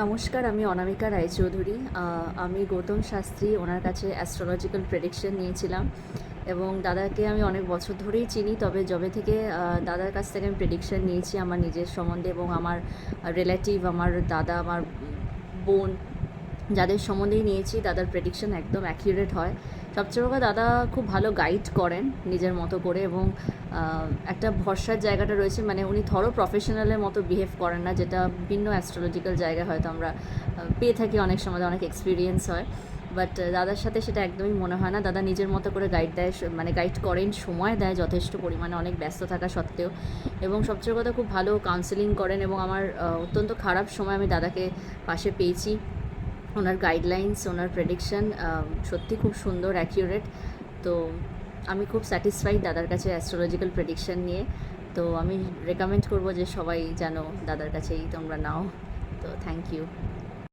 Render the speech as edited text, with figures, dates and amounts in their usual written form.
নমস্কার, আমি অনামিকা রায়চৌধুরী। আমি গৌতম শাস্ত্রী ওনার কাছে অ্যাস্ট্রোলজিক্যাল প্রেডিকশন নিয়েছিলাম এবং দাদাকে আমি অনেক বছর ধরেই চিনি। তবে যবে থেকে দাদার কাছ থেকে আমি প্রেডিকশন নিয়েছি আমার নিজের সম্বন্ধে এবং আমার রিলেটিভ, আমার দাদা, আমার বোন, যাদের সম্বন্ধেই নিয়েছি, দাদার প্রেডিকশন একদম অ্যাকিউরেট হয়। সবচেয়ে বড় কথা, দাদা খুব ভালো গাইড করেন নিজের মতো করে এবং একটা ভরসার জায়গাটা রয়েছে, মানে উনি থরো প্রফেশনালের মতো বিহেভ করেন না, যেটা বিভিন্ন অ্যাস্ট্রোলজিক্যাল জায়গায় হয়তো আমরা পেয়ে থাকি, অনেক সময় অনেক এক্সপিরিয়েন্স হয়। বাট দাদার সাথে সেটা একদমই মনে হয় না। দাদা নিজের মতো করে গাইড দেয়, মানে গাইড করেন, সময় দেয় যথেষ্ট পরিমাণে, অনেক ব্যস্ত থাকা সত্ত্বেও। এবং সবচেয়ে কথা, খুব ভালো কাউন্সেলিং করেন এবং আমার অত্যন্ত খারাপ সময় আমি দাদাকে পাশে পেয়েছি। ওনার গাইডলাইন্স, ওনার প্রেডিকশন সত্যি খুব সুন্দর, অ্যাকিউরেট। তো আমি খুব স্যাটিসফাইড দাদার কাছে অ্যাস্ট্রোলজিক্যাল প্রেডিকশন নিয়ে। তো আমি রেকমেন্ড করবো যে সবাই যেন দাদার কাছেই তোমরা নাও। তো থ্যাংক ইউ।